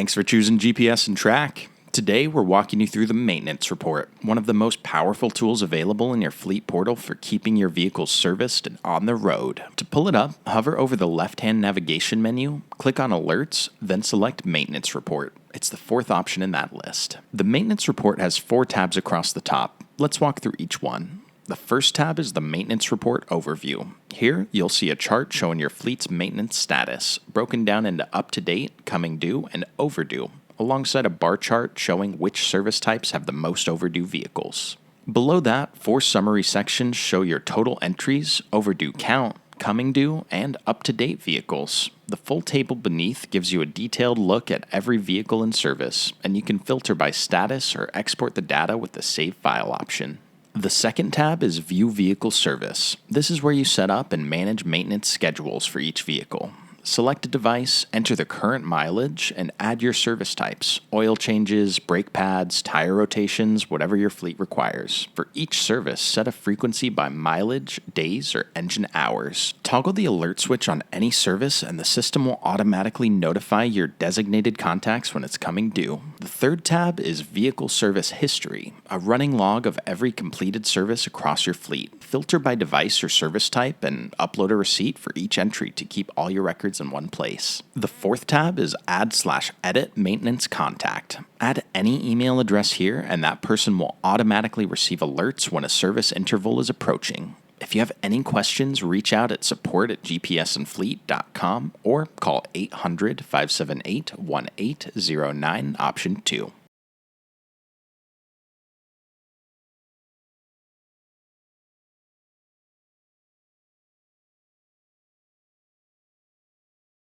Thanks for choosing GPS and Track. Today, we're walking you through the maintenance report, one of the most powerful tools available in your fleet portal for keeping your vehicles serviced and on the road. To pull it up, hover over the left-hand navigation menu, click on Alerts, then select Maintenance Report. It's the fourth option in that list. The Maintenance Report has 4 tabs across the top. Let's walk through each one. The first tab is the Maintenance Report Overview. Here, you'll see a chart showing your fleet's maintenance status, broken down into up-to-date, coming due, and overdue, alongside a bar chart showing which service types have the most overdue vehicles. Below that, 4 summary sections show your total entries, overdue count, coming due, and up-to-date vehicles. The full table beneath gives you a detailed look at every vehicle in service, and you can filter by status or export the data with the Save File option. The second tab is View Vehicle Service. This is where you set up and manage maintenance schedules for each vehicle. Select a device, enter the current mileage, and add your service types: oil changes, brake pads, tire rotations, whatever your fleet requires. For each service, set a frequency by mileage, days, or engine hours. Toggle the alert switch on any service, and the system will automatically notify your designated contacts when it's coming due. The third tab is Vehicle Service History, a running log of every completed service across your fleet. Filter by device or service type, and upload a receipt for each entry to keep all your records in one place. The fourth tab is Add/Edit Maintenance Contact. Add any email address here, and that person will automatically receive alerts when a service interval is approaching. If you have any questions, reach out at support@gpsandfleet.com or call 800-578-1809 option 2.